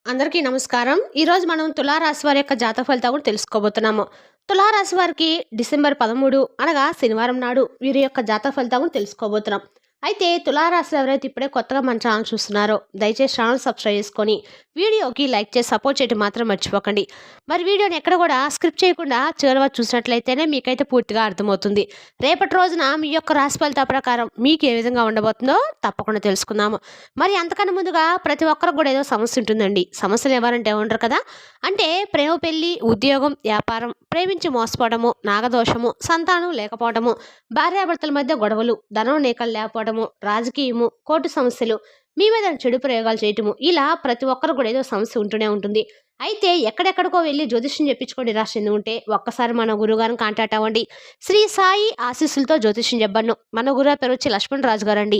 అందరికీ నమస్కారం. ఈరోజు మనం తులారాశి వారి యొక్క జాతక ఫలితాలు కూడా తెలుసుకోబోతున్నాము. తులారాశి వారికి డిసెంబర్ 13 అనగా శనివారం నాడు వీరి యొక్క జాతక ఫలితాలు తెలుసుకోబోతున్నాం. అయితే తులారాశిలో ఎవరైతే ఇప్పుడే కొత్తగా మన ఛానల్ చూస్తున్నారో దయచేసి ఛానల్ సబ్స్క్రైబ్ చేసుకొని వీడియోకి లైక్ చేసి సపోర్ట్ చేయడం మాత్రం మర్చిపోకండి. మరి వీడియోని ఎక్కడ కూడా స్క్రిప్ట్ చేయకుండా చివరి వరకు చూసినట్లయితేనే మీకైతే పూర్తిగా అర్థమవుతుంది. రేపటి రోజున మీ యొక్క రాశి ఫలితాల ప్రకారం మీకు ఏ విధంగా ఉండబోతుందో తప్పకుండా తెలుసుకుందాము. మరి అంతకన్నా ముందుగా ప్రతి ఒక్కరికి కూడా ఏదో సమస్య ఉంటుందండి. సమస్యలు ఎవరంటే ఉండరు కదా. అంటే ప్రేమ, పెళ్లి, ఉద్యోగం, వ్యాపారం, ప్రేమించి మోసపోవడము, నాగదోషము, సంతానం లేకపోవడము, భార్యాభర్తల మధ్య గొడవలు, ధనం నీకలు లేకపోవడము, రాజకీయము, కోర్టు సమస్యలు, మీ మీద చెడు ప్రయోగాలు చేయటము, ఇలా ప్రతి ఒక్కరు కూడా ఏదో సమస్య ఉంటూనే ఉంటుంది. అయితే ఎక్కడెక్కడికో వెళ్ళి జ్యోతిష్యం చెప్పించుకోండి రాసి ఉంటే ఒక్కసారి మన గురుగారిని కాంటాక్ట్ అవ్వండి. శ్రీ సాయి ఆశీస్సులతో జ్యోతిష్యం చెప్పను. మన గురుగారు పేరు వచ్చి లక్ష్మణ్ రాజు గారు అండి.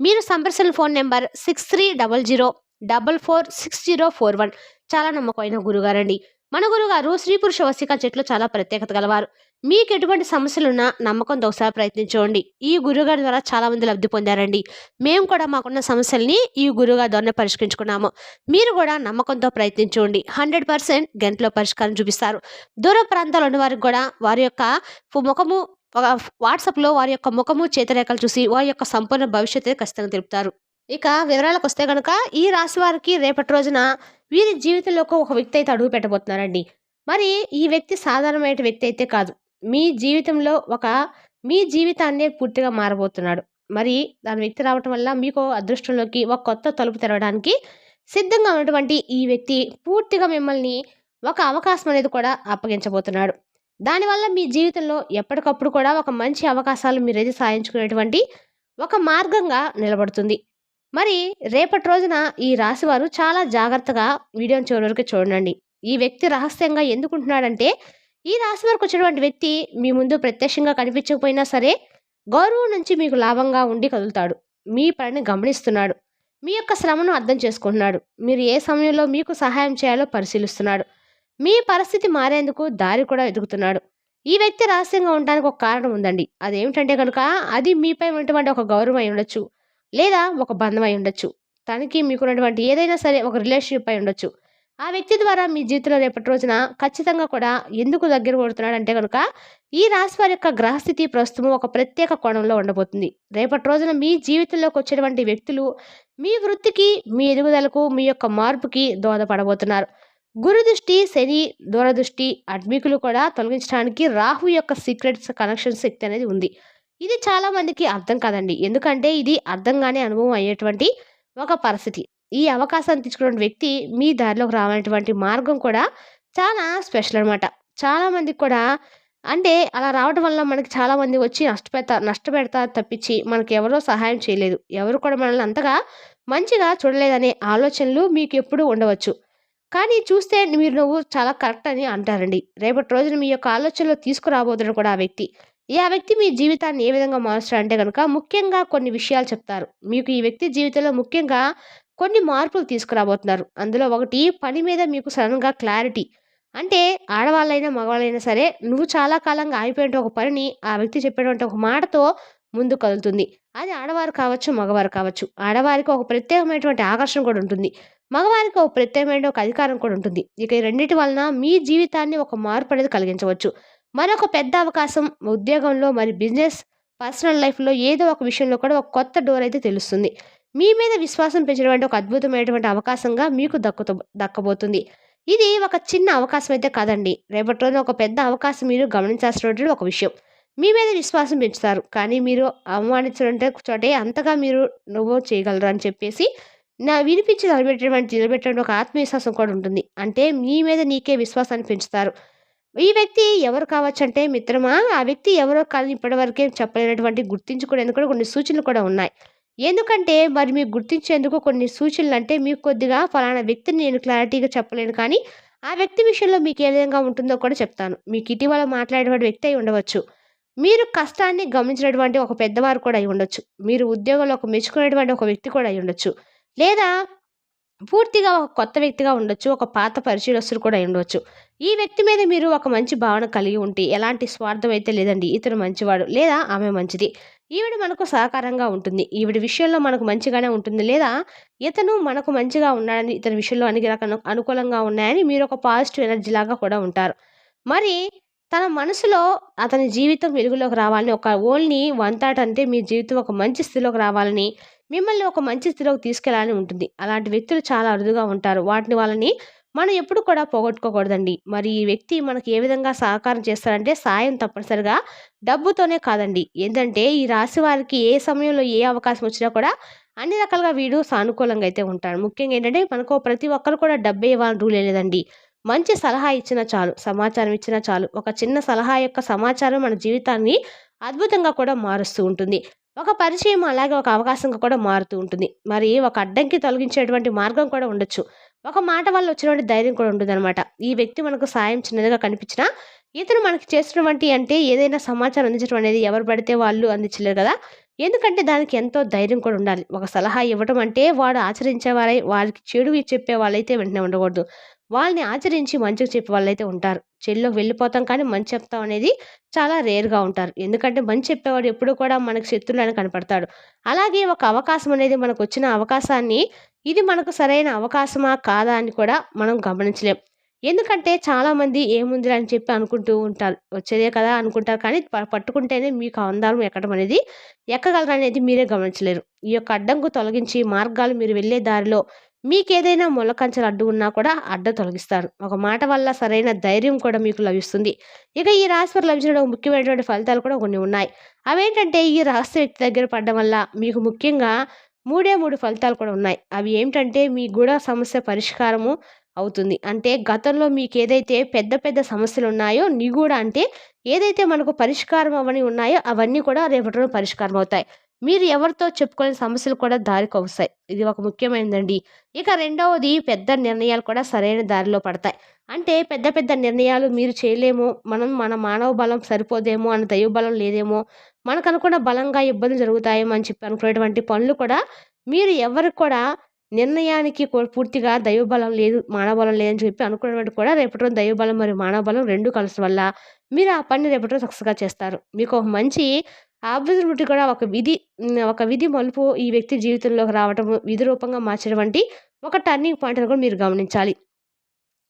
మీరు సంప్రదించిన ఫోన్ నెంబర్ 6300446041. చాలా నమ్మకమైన గురుగారండి. మన గురుగారు స్త్రీ పురుష వశీకరణ చెట్లు చాలా ప్రత్యేకత గలవారు. మీకు ఎటువంటి సమస్యలున్నా నమ్మకంతో ఒకసారి ప్రయత్నించండి. ఈ గురుగారి ద్వారా చాలా మంది లబ్ధి పొందారండి. మేము కూడా మాకున్న సమస్యల్ని ఈ గురుగారి ద్వారా పరిష్కరించుకున్నాము. మీరు కూడా నమ్మకంతో ప్రయత్నించండి. 100% గంటలో పరిష్కారం చూపిస్తారు. దూర ప్రాంతాల్లో ఉన్న వారికి కూడా వారి యొక్క ముఖము వాట్సాప్లో వారి యొక్క ముఖము చేతిరేఖలు చూసి వారి యొక్క సంపూర్ణ భవిష్యత్తు ఖచ్చితంగా తెలుపుతారు. ఇక వివరాలకు వస్తే కనుక ఈ రాశి వారికి రేపటి రోజున వీరి జీవితంలోకి ఒక వ్యక్తి అయితే అడుగు పెట్టబోతున్నారండి. మరి ఈ వ్యక్తి సాధారణమైన వ్యక్తి అయితే కాదు. మీ జీవితంలో మీ జీవితాన్నే పూర్తిగా మారబోతున్నాడు. మరి దాని వ్యక్తి రావటం వల్ల మీకు అదృష్టంలోకి ఒక కొత్త తలుపు తెరవడానికి సిద్ధంగా ఉన్నటువంటి ఈ వ్యక్తి పూర్తిగా మిమ్మల్ని ఒక అవకాశం అనేది కూడా అప్పగించబోతున్నాడు. దానివల్ల మీ జీవితంలో ఎప్పటికప్పుడు కూడా ఒక మంచి అవకాశాలు మీరైతే సాధించుకునేటువంటి ఒక మార్గంగా నిలబడుతుంది. మరి రేపటి రోజున ఈ రాశివారు చాలా జాగ్రత్తగా వీడియోని చివరి వరకు చూడండి. ఈ వ్యక్తి రహస్యంగా ఎందుకుంటున్నాడంటే ఈ రాశి వారికి వచ్చినటువంటి వ్యక్తి మీ ముందు ప్రత్యక్షంగా కనిపించకపోయినా సరే గౌరవం నుంచి మీకు లాభంగా ఉండి కదులుతాడు. మీ పనిని గమనిస్తున్నాడు. మీ యొక్క శ్రమను అర్థం చేసుకుంటున్నాడు. మీరు ఏ సమయంలో మీకు సహాయం చేయాలో పరిశీలిస్తున్నాడు. మీ పరిస్థితి మారేందుకు దారి కూడా వెతుకుతున్నాడు. ఈ వ్యక్తి రహస్యంగా ఉండడానికి ఒక కారణం ఉందండి. అదేమిటంటే కనుక అది మీపై ఉన్నటువంటి ఒక గౌరవం అయి ఉండొచ్చు, లేదా ఒక బంధం అయి ఉండొచ్చు, తనకి మీకున్నటువంటి ఏదైనా సరే ఒక రిలేషన్షిప్ అయి ఉండొచ్చు. ఆ వ్యక్తి ద్వారా మీ జీవితంలో రేపటి రోజున ఖచ్చితంగా కూడా ఎందుకు దగ్గర కొడుతున్నాడు అంటే కనుక ఈ రాశి వారి యొక్క గ్రహస్థితి ప్రస్తుతం ఒక ప్రత్యేక కోణంలో ఉండబోతుంది. రేపటి రోజున మీ జీవితంలోకి వచ్చేటువంటి వ్యక్తులు మీ వృత్తికి, మీ ఎదుగుదలకు, మీ యొక్క మార్పుకి దోహదపడబోతున్నారు. గురు దృష్టి, శని దూరదృష్టి, అడ్మికులు కూడా తొలగించడానికి రాహు యొక్క సీక్రెట్స్ కనెక్షన్ శక్తి అనేది ఉంది. ఇది చాలా మందికి అర్థం కాదండి. ఎందుకంటే ఇది అర్థంగానే అనుభవం అయ్యేటువంటి ఒక పరిస్థితి. ఈ అవకాశాన్ని తీసుకున్న వ్యక్తి మీ దారిలోకి రావాలనేటువంటి మార్గం కూడా చాలా స్పెషల్ అనమాట. చాలా మందికి కూడా అంటే అలా రావడం వల్ల మనకి చాలా మంది వచ్చి నష్టపెడతారు తప్పించి మనకి ఎవరో సహాయం చేయలేదు. ఎవరు కూడా మనల్ని అంతగా మంచిగా చూడలేదనే ఆలోచనలు మీకు ఎప్పుడూ ఉండవచ్చు. కానీ చూస్తే నువ్వు చాలా కరెక్ట్ అని అంటారండి. రేపటి రోజున మీ యొక్క ఆలోచనలో తీసుకురాబోతున్న కూడా ఆ వ్యక్తి మీ జీవితాన్ని ఏ విధంగా మారుస్తారంటే కనుక ముఖ్యంగా కొన్ని విషయాలు చెప్తారు. మీకు ఈ వ్యక్తి జీవితంలో ముఖ్యంగా కొన్ని మార్పులు తీసుకురాబోతున్నారు. అందులో ఒకటి పని మీద మీకు సడన్‌గా క్లారిటీ. అంటే ఆడవాళ్ళైనా, మగవాళ్ళైనా సరే నువ్వు చాలా కాలంగా ఆగిపోయిన ఒక పనిని ఆ వ్యక్తి చెప్పేటువంటి ఒక మాటతో ముందు కదులుతుంది. అది ఆడవారు కావచ్చు, మగవారు కావచ్చు. ఆడవారికి ఒక ప్రత్యేకమైనటువంటి ఆకర్షణ కూడా ఉంటుంది. మగవారికి ఒక ప్రత్యేకమైన ఒక అధికారం కూడా ఉంటుంది. ఇక ఈ రెండిటి వలన మీ జీవితాన్ని ఒక మార్పు అనేది కలిగించవచ్చు. మరొక పెద్ద అవకాశం ఉద్యోగంలో, మరి బిజినెస్, పర్సనల్ లైఫ్‌లో ఏదో ఒక విషయంలో కూడా ఒక కొత్త డోర్ అయితే తెలుస్తుంది. మీ మీద విశ్వాసం పెంచినటువంటి ఒక అద్భుతమైనటువంటి అవకాశంగా మీకు దక్కబోతుంది. ఇది ఒక చిన్న అవకాశం అయితే కాదండి. రేపటి రోజున ఒక పెద్ద అవకాశం మీరు గమనించాల్సినటువంటి ఒక విషయం. మీ మీద విశ్వాసం పెంచుతారు. కానీ మీరు అవమానించినంటే చోటే అంతగా నువ్వు చేయగలరు అని చెప్పేసి వినిపించి నిలబెట్టేటువంటి ఒక ఆత్మవిశ్వాసం కూడా ఉంటుంది. అంటే మీ మీద నీకే విశ్వాసాన్ని పెంచుతారు. ఈ వ్యక్తి ఎవరు కావచ్చంటే మిత్రమా, ఆ వ్యక్తి ఎవరో కానీ ఇప్పటివరకే చెప్పలేనటువంటి గుర్తించుకునేందుకు కూడా కొన్ని సూచనలు కూడా ఉన్నాయి. ఎందుకంటే మరి మీకు గుర్తించేందుకు కొన్ని సూచనలు అంటే మీకు కొద్దిగా ఫలానా వ్యక్తిని నేను క్లారిటీగా చెప్పలేను కానీ ఆ వ్యక్తి విషయంలో మీకు ఏ విధంగా ఉంటుందో కూడా చెప్తాను. మీకు ఇటీవల మాట్లాడేటువంటి వ్యక్తి అయి ఉండవచ్చు. మీరు కష్టాన్ని గమనించినటువంటి ఒక పెద్దవారు కూడా అయి ఉండొచ్చు. మీరు ఉద్యోగంలో ఒక మెచ్చుకునేటువంటి ఒక వ్యక్తి కూడా అయి ఉండొచ్చు. లేదా పూర్తిగా ఒక కొత్త వ్యక్తిగా ఉండొచ్చు. ఒక పాత పరిచయస్తుడు కూడా అయ్యుండొచ్చు. ఈ వ్యక్తి మీద మీరు ఒక మంచి భావన కలిగి ఉంటే ఎలాంటి స్వార్థం అయితే లేదండి. ఇతను మంచివాడు లేదా ఆమె మంచిది. ఈవిడ మనకు సహకారంగా ఉంటుంది. ఈవిడ విషయంలో మనకు మంచిగానే ఉంటుంది. లేదా ఇతను మనకు మంచిగా ఉన్నాడని, ఇతని విషయంలో అన్ని రకాల అనుకూలంగా ఉన్నాయని మీరొక పాజిటివ్ ఎనర్జీ లాగా కూడా ఉంటారు. మరి తన మనసులో అతని జీవితం వెలుగులోకి రావాలని ఒక ఓన్లీ వన్ థాట్ అంటే మీ జీవితం ఒక మంచి స్థితిలోకి రావాలని, మిమ్మల్ని ఒక మంచి స్థితిలోకి తీసుకెళ్ళాలని ఉంటుంది. అలాంటి వ్యక్తులు చాలా అరుదుగా ఉంటారు. వాళ్ళని మనం ఎప్పుడు కూడా పోగొట్టుకోకూడదండి. మరి ఈ వ్యక్తి మనకి ఏ విధంగా సహకారం చేస్తాడంటే సాయం తప్పనిసరిగా డబ్బుతోనే కాదండి. ఏందంటే ఈ రాశి వారికి ఏ సమయంలో ఏ అవకాశం వచ్చినా కూడా అన్ని రకాలుగా వీడు సానుకూలంగా అయితే ఉంటాడు. ముఖ్యంగా ఏంటంటే మనకు ప్రతి ఒక్కరు కూడా డబ్బే ఇవ్వాలని రూల్ ఏం లేదండి. మంచి సలహా ఇచ్చినా చాలు, సమాచారం ఇచ్చినా చాలు. ఒక చిన్న సలహా యొక్క సమాచారం మన జీవితాన్ని అద్భుతంగా కూడా మారుస్తూ ఉంటుంది. ఒక పరిచయం అలాగే ఒక అవకాశంగా కూడా మారుతూ ఉంటుంది. మరి ఒక అడ్డంకి తొలగించేటువంటి మార్గం కూడా ఉండొచ్చు. ఒక మాట వల్ల వచ్చినటువంటి ధైర్యం కూడా ఉంటుందనమాట. ఈ వ్యక్తి మనకు సాయం చిన్నదిగా కనిపించినా, ఇతను మనకి చేసినటువంటి అంటే ఏదైనా సమాచారం అందించడం అనేది ఎవరు పడితే వాళ్ళు అందించలేరు కదా! ఎందుకంటే దానికి ఎంతో ధైర్యం కూడా ఉండాలి. ఒక సలహా ఇవ్వటం అంటే వాడు ఆచరించేవారై వారికి చెడు చెప్పే వాళ్ళైతే వెంటనే ఉండకూడదు. వాళ్ళని ఆచరించి మంచిగా చెప్పే వాళ్ళైతే ఉంటారు. చెడులోకి వెళ్ళిపోతాం కానీ మంచి చెప్తాం అనేది చాలా రేర్‌గా ఉంటారు. ఎందుకంటే మంచి చెప్పేవాడు ఎప్పుడూ కూడా మనకు శత్రువులానే కనపడతాడు. అలాగే ఒక అవకాశం అనేది మనకొచ్చిన అవకాశాన్ని ఇది మనకు సరైన అవకాశమా? కాదా? అని కూడా మనం గమనించలేం. ఎందుకంటే చాలామంది ఏముందిలే అని చెప్పి అనుకుంటూ ఉంటారు. వచ్చేదే కదా అనుకుంటారు కానీ పట్టుకుంటేనే మీకు ఆ అందారం ఎక్కడం అనేది ఎక్కగలరనేది మీరే గమనించలేరు. ఈ యొక్క అడ్డంకు తొలగించి మార్గాలు మీరు వెళ్ళే దారిలో మీకేదైనా మొలకంచెలు అడ్డు ఉన్నా కూడా అడ్డు తొలగిస్తారు. ఒక మాట వల్ల సరైన ధైర్యం కూడా మీకు లభిస్తుంది. ఇక ఈ రాశి వారికి లభించిన ముఖ్యమైనటువంటి ఫలితాలు కూడా కొన్ని ఉన్నాయి. అవేంటంటే ఈ రహస్య వ్యక్తి దగ్గర పడడం వల్ల మీకు ముఖ్యంగా 3 ఫలితాలు కూడా ఉన్నాయి. అవి ఏమిటంటే మీ గూఢ సమస్య పరిష్కారము అవుతుంది. అంటే గతంలో మీకేదైతే పెద్ద పెద్ద సమస్యలున్నాయో నిగూఢ అంటే ఏదైతే మనకు పరిష్కారం అవ్వని ఉన్నాయో అవన్నీ కూడా రేపటి రోజున పరిష్కారం అవుతాయి. మీరు ఎవరితో చెప్పుకోలేని సమస్యలు కూడా దారికొస్తాయి. ఇది ఒక ముఖ్యమైనదండి. ఇక రెండవది పెద్ద నిర్ణయాలు కూడా సరైన దారిలో పడతాయి. అంటే పెద్ద పెద్ద నిర్ణయాలు మీరు చేయలేము. మన మానవ బలం సరిపోదేమో, అన్న దైవ బలం లేదేమో, మనకనుకున్న బలంగా ఇబ్బందులు జరుగుతాయేమో అని చెప్పి అనుకునేటువంటి పనులు కూడా మీరు ఎవరికి కూడా నిర్ణయానికి పూర్తిగా దైవబలం లేదు, మానవ బలం లేదని చెప్పి అనుకున్నటువంటి కూడా రేపటి రోజున దైవబలం మరియు మానవ బలం 2 కలవడం వల్ల మీరు ఆ పనిని రేపటి రోజు సక్సెస్‌గా చేస్తారు. మీకు ఒక మంచి ఆపర్చునిటీ కూడా ఒక విధి మలుపు ఈ వ్యక్తి జీవితంలోకి రావటం, విధి రూపంగా మార్చడం వంటి ఒక టర్నింగ్ పాయింట్ అని కూడా మీరు గమనించాలి.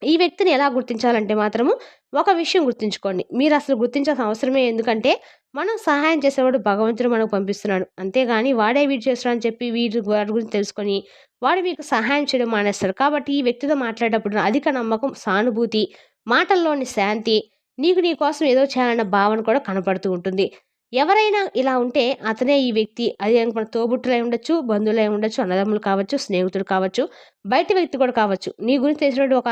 ఈ వ్యక్తిని ఎలా గుర్తించాలంటే మాత్రము ఒక విషయం గుర్తుంచుకోండి. మీరసలు గుర్తించాల్సిన అవసరమే ఎందుకంటే, మనం సహాయం చేసేవాడు భగవంతుడు మనకు పంపిస్తున్నాడు. అంతేగాని వాడే వీడు చేస్తున్నాడు అని చెప్పి వాడి గురించి తెలుసుకొని, వాడు మీకు సహాయం చేయడం మానేస్తాడు. కాబట్టి ఈ వ్యక్తితో మాట్లాడేటప్పుడు అధిక నమ్మకం, సానుభూతి, మాటల్లోని శాంతి, నీ కోసం ఏదో చేయాలన్న భావన కూడా కనపడుతూ ఉంటుంది. ఎవరైనా ఇలా ఉంటే అతనే ఈ వ్యక్తి. అది మన తోబుట్టులై ఉండొచ్చు, బంధువులై ఉండొచ్చు, అన్నదమ్ములు కావచ్చు, స్నేహితుడు కావచ్చు, బయట వ్యక్తి కూడా కావచ్చు. నీ గురించి తెలిసినటువంటి ఒక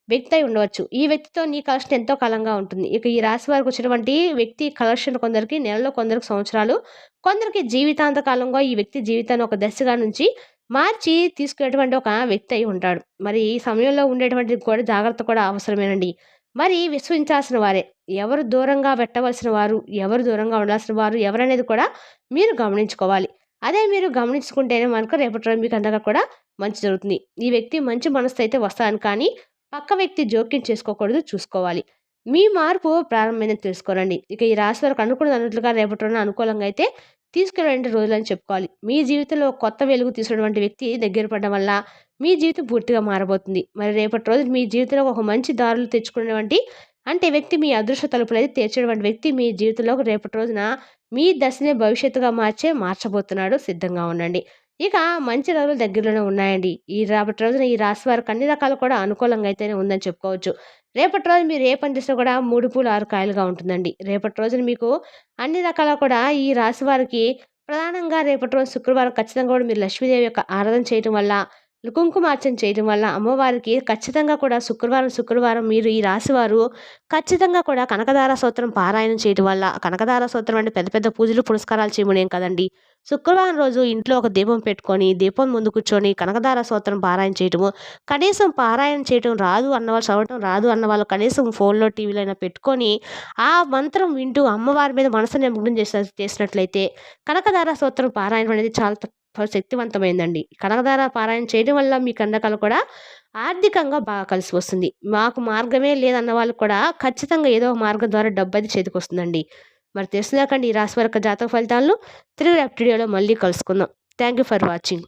వ్యక్తి అయి ఉండవచ్చు. ఈ వ్యక్తితో నీ కనెక్షన్ ఎంతో కాలంగా ఉంటుంది. ఇక ఈ రాశి వారికి వచ్చినటువంటి వ్యక్తి కనెక్షన్ కొందరికి నెలలో, కొందరికి సంవత్సరాలు, కొందరికి జీవితాంత కాలంగా ఈ వ్యక్తి జీవితాన్ని ఒక దశగా నుంచి మార్చి తీసుకునేటువంటి ఒక వ్యక్తి అయి ఉంటాడు. మరి ఈ సమయంలో ఉండేటువంటి కూడా జాగ్రత్త కూడా అవసరమేనండి. మరి విశ్వసించాల్సిన వారే. ఎవరు దూరంగా పెట్టవలసిన వారు, ఎవరు దూరంగా ఉండాల్సిన వారు ఎవరనేది కూడా మీరు గమనించుకోవాలి. అదే మీరు గమనించుకుంటేనే మనకు రేపటి రోజు మీకు అందగా కూడా మంచి జరుగుతుంది. ఈ వ్యక్తి మంచి మనసుతో అయితే వస్తాను కానీ పక్క వ్యక్తి జోక్యం చేసుకోకూడదు, చూసుకోవాలి. మీ మార్పు ప్రారంభమైందని తెలుసుకోరండి. ఇక ఈ రాశి వారికి అనుకున్నదన్నట్లుగా రేపటి రోజున అనుకూలంగా అయితే తీసుకెళ్ళే రోజులని చెప్పుకోవాలి. మీ జీవితంలో ఒక కొత్త వెలుగు తీసుకున్నటువంటి వ్యక్తి దగ్గర పడడం వల్ల మీ జీవితం పూర్తిగా మారబోతుంది. మరి రేపటి రోజు మీ జీవితంలో ఒక మంచి దారులు తెచ్చుకునేటువంటి అంటే వ్యక్తి మీ అదృష్ట తలుపులైతే తెరిచేటువంటి వ్యక్తి మీ జీవితంలో రేపటి రోజున మీ దశనే భవిష్యత్తుగా మార్చబోతున్నాడు. సిద్ధంగా ఉండండి. ఇక మంచి రోజులు దగ్గరలోనే ఉన్నాయండి. ఈ రేపటి రోజున ఈ రాశి వారికి అన్ని రకాలు కూడా అనుకూలంగా అయితేనే ఉందని చెప్పుకోవచ్చు. రేపటి రోజు మీరు ఏ పని చేసినా కూడా 3 పూలు 6 కాయలుగా ఉంటుందండి. రేపటి రోజున మీకు అన్ని రకాల కూడా ఈ రాశి వారికి ప్రధానంగా రేపటి రోజు శుక్రవారం ఖచ్చితంగా కూడా మీరు లక్ష్మీదేవి యొక్క ఆరాధన చేయటం వల్ల, కుంకుమార్చన చేయడం వల్ల అమ్మవారికి ఖచ్చితంగా కూడా శుక్రవారం మీరు ఈ రాశివారు ఖచ్చితంగా కూడా కనకదార స్తోత్రం పారాయణం చేయడం వల్ల, కనకదార స్తోత్రం అంటే పెద్ద పెద్ద పూజలు పురస్కారాలు చేయమనేం కదండి. శుక్రవారం రోజు ఇంట్లో ఒక దీపం పెట్టుకొని, దీపం ముందు కూర్చొని కనకదార స్తోత్రం పారాయణ చేయటము, కనీసం పారాయణ చేయటం రాదు అన్నవాళ్ళు, చదవటం రాదు అన్నవాళ్ళు కనీసం ఫోన్‌లో, టీవీలో అయినా పెట్టుకొని, ఆ మంత్రం వింటూ అమ్మవారి మీద మనసు నిమగ్నం చేసినట్లయితే కనకదార స్తోత్రం పారాయణం అనేది చాలా శక్తివంతమైందండి. కనకదార పారాయణ చేయడం వల్ల మీ కందకాలు కూడా ఆర్థికంగా బాగా కలిసి వస్తుంది. మాకు మార్గమే లేదన్న వాళ్ళు కూడా ఖచ్చితంగా ఏదో ఒక మార్గం ద్వారా డబ్బది చేతికొస్తుందండి. మరి తెలుసుకుందాకండి ఈ రాశి వారి యొక్క జాతక ఫలితాలను తిరిగి రేపటి వీడియోలో మళ్ళీ కలుసుకుందాం. Thank you for watching.